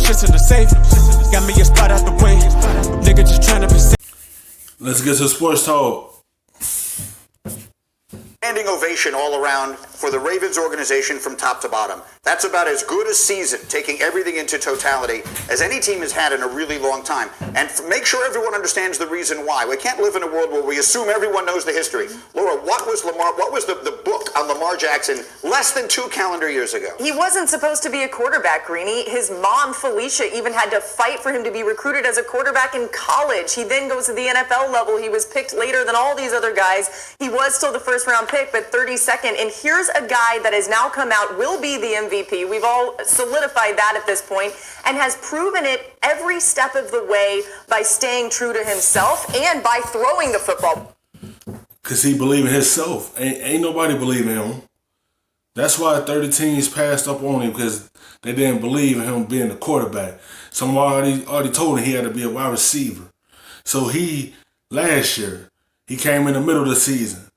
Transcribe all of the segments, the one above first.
shit's in the safe. Got me a spot out the way. Nigga just tryna be safe. Let's get to sports talk. Standing ovation all around for the Ravens organization from top to bottom. That's about as good a season, taking everything into totality, as any team has had in a really long time. And make sure everyone understands the reason why. We can't live in a world where we assume everyone knows the history. Laura, what was the book on Lamar Jackson less than 2 calendar years ago? He wasn't supposed to be a quarterback, Greeny. His mom, Felicia, even had to fight for him to be recruited as a quarterback in college. He then goes to the NFL level. He was picked later than all these other guys. He was still the first-round pick, but 32nd. And here's a guy that has now come out, will be the MVP. We've all solidified that at this point, and has proven it every step of the way by staying true to himself and by throwing the football. Because he believed in himself. Ain't nobody believe in him. That's why 30 teams passed up on him, because they didn't believe in him being the quarterback. Somebody already told him he had to be a wide receiver. So last year, he came in the middle of the season,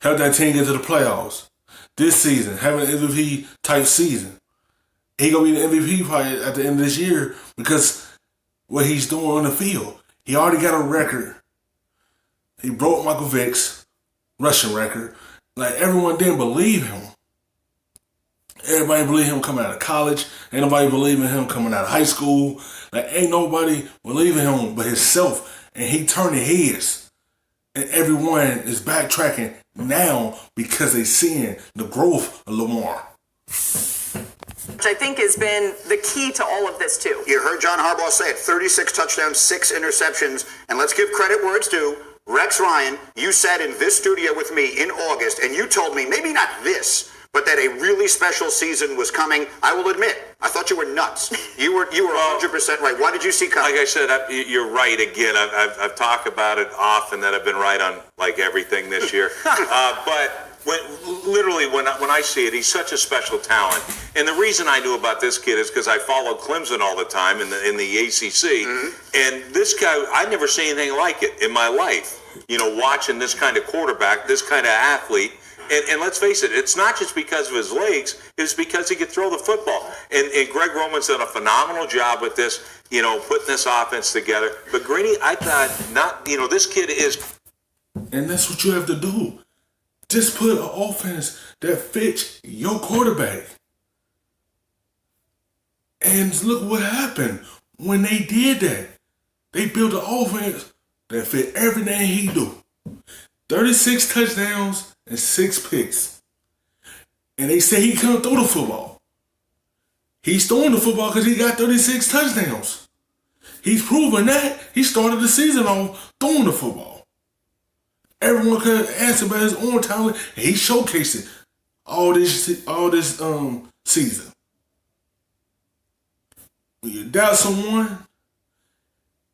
helped that team get to the playoffs. This season, having an MVP type season. He gonna be the MVP probably at the end of this year because what he's doing on the field. He already got a record. He broke Michael Vick's rushing record. Like, everyone didn't believe him. Everybody believed him coming out of college. Ain't nobody believing him coming out of high school. Like, ain't nobody believing him but himself. And he turning heads. And everyone is backtracking now because they seeing the growth of Lamar. Which I think has been the key to all of this, too. You heard John Harbaugh say it, 36 touchdowns, 6 interceptions. And let's give credit where it's due. Rex Ryan, you sat in this studio with me in August, and you told me, maybe not this, but that a really special season was coming. I will admit, I thought you were nuts. You were 100% right. Why did you see coming? Like I said, you're right again. I've talked about it often that I've been right on like everything this year. But when I see it, he's such a special talent. And the reason I knew about this kid is because I followed Clemson all the time in the ACC. Mm-hmm. And this guy, I'd never seen anything like it in my life. You know, watching this kind of quarterback, this kind of athlete. And let's face it, it's not just because of his legs, it's because he could throw the football. And Greg Roman's done a phenomenal job with this, you know, putting this offense together. But Greeny, I thought this kid is. And that's what you have to do. Just put an offense that fits your quarterback. And look what happened when they did that. They built an offense that fit everything he do. 36 touchdowns and 6 picks. And they say he can't throw the football. He's throwing the football because he got 36 touchdowns. He's proven that. He started the season off throwing the football. Everyone could answer by his own talent, and he showcased it all this season. When you doubt someone,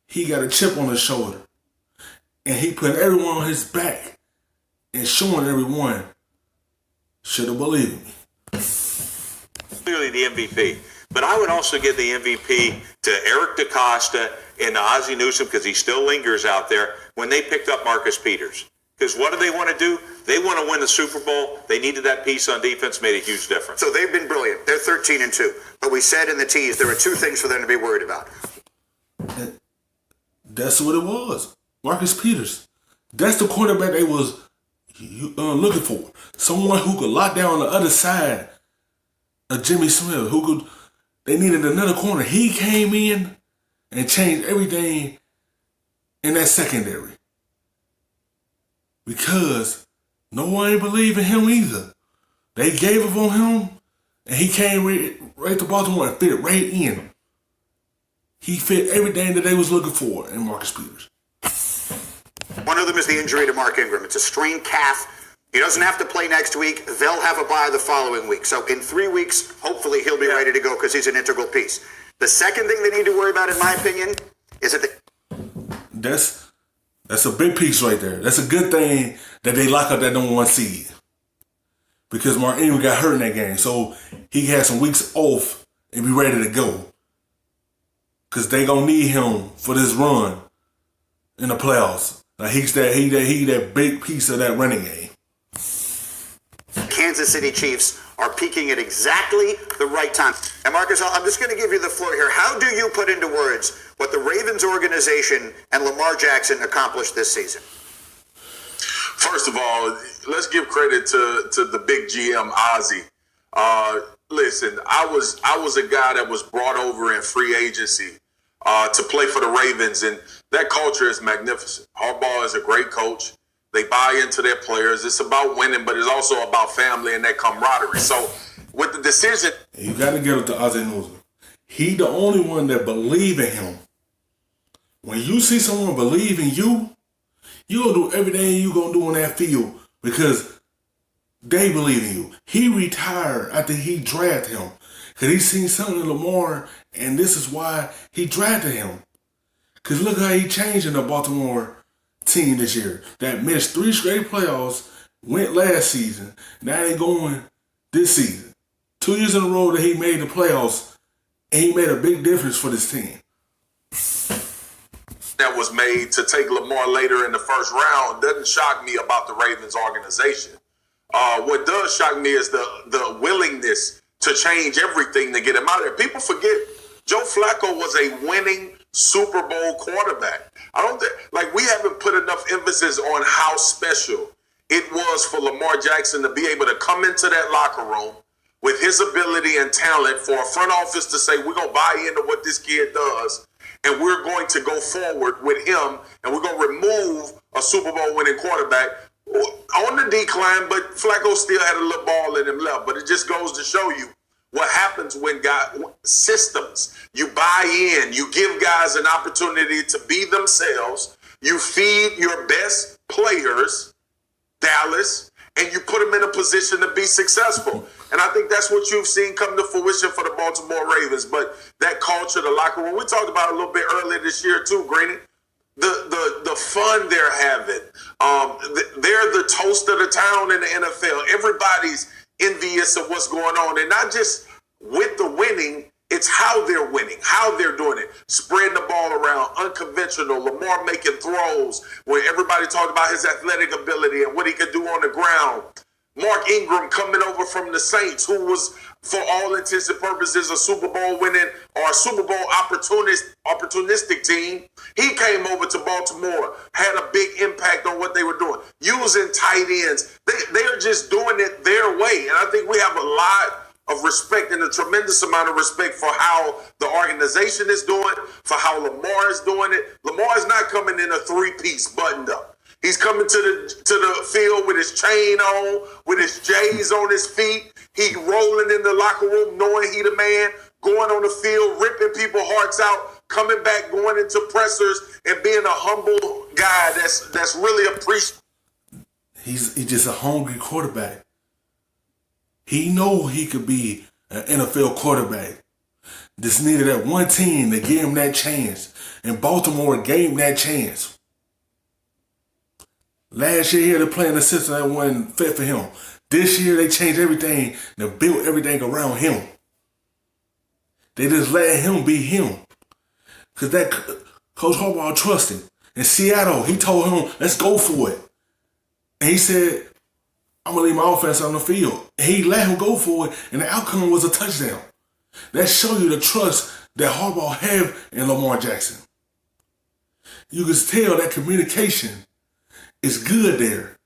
he got a chip on his shoulder. And he put everyone on his back and showing everyone should have believed me. Clearly the MVP. But I would also give the MVP to Eric DeCosta and to Ozzie Newsome, because he still lingers out there, when they picked up Marcus Peters. Because what do they want to do? They want to win the Super Bowl. They needed that piece on defense, made a huge difference. So they've been brilliant. They're 13-2. But we said in the tease there are 2 things for them to be worried about. That's what it was. Marcus Peters. That's the quarterback they was looking for. Someone who could lock down on the other side of Jimmy Smith. They needed another corner. He came in and changed everything in that secondary. Because no one believed in him either. They gave up on him, and he came right to Baltimore and fit right in. He fit everything that they was looking for in Marcus Peters. One of them is the injury to Mark Ingram. It's a strained calf. He doesn't have to play next week. They'll have a bye the following week. So in 3 weeks, hopefully he'll be ready to go because he's an integral piece. The second thing they need to worry about, in my opinion, is that That's a big piece right there. That's a good thing that they lock up that #1 seed. Because Mark Ingram got hurt in that game. So he had some weeks off and be ready to go. Because they going to need him for this run in the playoffs. Like he that big piece of that running game. Kansas Kansas City Chiefs are peaking at exactly the right time. And Marcus, I'm just going to give you the floor here. How do you put into words what the Ravens organization and Lamar Jackson accomplished this season? First of all, let's give credit to the big GM Ozzie. Listen, I was a guy that was brought over in free agency to play for the Ravens, and that culture is magnificent. Harbaugh is a great coach. They buy into their players. It's about winning, but it's also about family and that camaraderie. So with the decision, you got to get with the Ozzie Newsome. He the only one that believe in him. When you see someone believe in you, you gonna do everything you gonna do on that field because they believe in you. He retired after he drafted him because he seen something in Lamar, and this is why he drafted him. Because look how he changed in the Baltimore team this year that missed 3 straight playoffs, went last season. Now they going this season. 2 years in a row that he made the playoffs, and he made a big difference for this team. That was made to take Lamar later in the first round doesn't shock me about the Ravens organization. What does shock me is the willingness to change everything to get him out of there. People forget Joe Flacco was a winning Super Bowl quarterback. I don't think, like, we haven't put enough emphasis on how special it was for Lamar Jackson to be able to come into that locker room with his ability and talent for a front office to say, we're going to buy into what this kid does, and we're going to go forward with him, and we're going to remove a Super Bowl winning quarterback on the decline, but Flacco still had a little ball in him left. But it just goes to show you what happens when systems, you buy in, you give guys an opportunity to be themselves, you feed your best players, Dallas, and you put them in a position to be successful. And I think that's what you've seen come to fruition for the Baltimore Ravens. But that culture, the locker room, we talked about it a little bit earlier this year too, Greeny. The fun they're having. They're the toast of the town in the NFL. Everybody's envious of what's going on. And not just with the winning, it's how they're winning, how they're doing it. Spreading the ball around, unconventional. Lamar making throws where everybody talked about his athletic ability and what he could do on the ground. Mark Ingram coming over from the Saints, who was, for all intents and purposes, a Super Bowl winning or a Super Bowl opportunistic team. He came over to Baltimore, had a big impact on what they were doing, using tight ends. They're just doing it their way. And I think we have a lot of respect and a tremendous amount of respect for how the organization is doing, for how Lamar is doing it. Lamar is not coming in a 3-piece buttoned up. He's coming to the field with his chain on, with his J's on his feet. He rolling in the locker room knowing he the man, going on the field, ripping people's hearts out, coming back, going into pressers, and being a humble guy that's really appreciative. He's just a hungry quarterback. He know he could be an NFL quarterback. Just needed that one team to give him that chance. And Baltimore gave him that chance. Last year, they're playing a system that wasn't fit for him. This year, they changed everything and built everything around him. They just let him be him. Because that Coach Harbaugh trusted. In Seattle, he told him, let's go for it. And he said, I'm going to leave my offense on the field. And he let him go for it, and the outcome was a touchdown. That shows you the trust that Harbaugh had in Lamar Jackson. You can tell that communication is good there.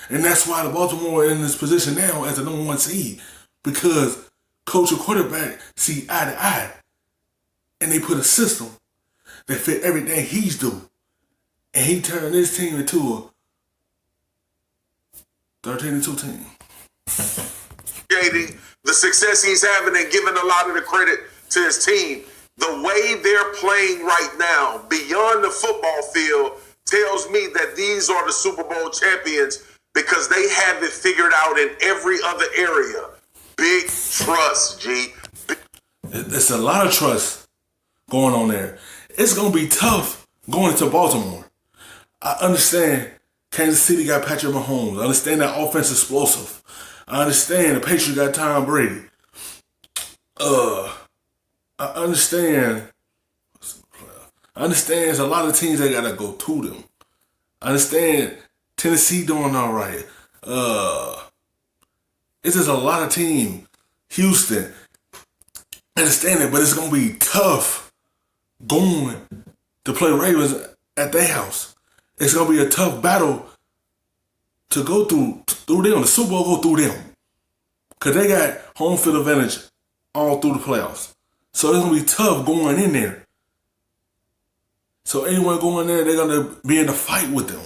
And that's why the Baltimore are in this position now as the No.1 seed. Because coach and quarterback see eye to eye. And they put a system that fit everything he's doing. And he turned this team into a 13-2 team. The success he's having and giving a lot of the credit to his team. The way they're playing right now, beyond the football field, tells me that these are the Super Bowl champions because they have it figured out in every other area. Big trust, G. It's a lot of trust going on there. It's going to be tough going into Baltimore. I understand Kansas City got Patrick Mahomes. I understand that offense is explosive. I understand the Patriots got Tom Brady. I understand there's a lot of teams that got to go to them. I understand Tennessee doing all right. It's just a lot of team. Houston, I understand it, but it's gonna be tough going to play Ravens at their house. It's gonna be a tough battle to go through them. The Super Bowl go through them, cause they got home field advantage all through the playoffs. So it's gonna be tough going in there. So anyone going there, they're gonna be in a fight with them.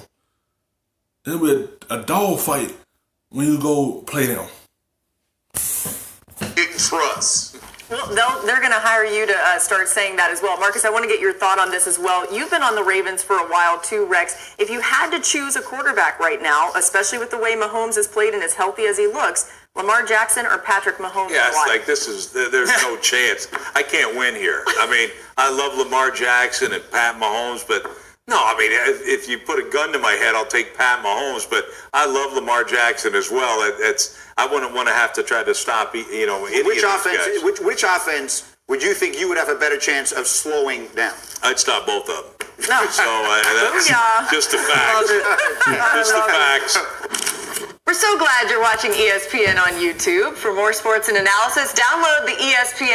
It'll be a dog fight when you go play them. Trust. Well, they're going to hire you to start saying that as well. Marcus, I want to get your thought on this as well. You've been on the Ravens for a while too, Rex. If you had to choose a quarterback right now, especially with the way Mahomes has played and as healthy as he looks, Lamar Jackson or Patrick Mahomes? Yeah, it's like there's no chance. I can't win here. I mean, I love Lamar Jackson and Pat Mahomes, but no, I mean, if you put a gun to my head, I'll take Pat Mahomes, but I love Lamar Jackson as well. I wouldn't want to have to try to stop, any Which of these offense? guys. Which offense would you think you would have a better chance of slowing down? I'd stop both of them. No. So that's just the facts. Just the facts. We're so glad you're watching ESPN on YouTube. For more sports and analysis, download the ESPN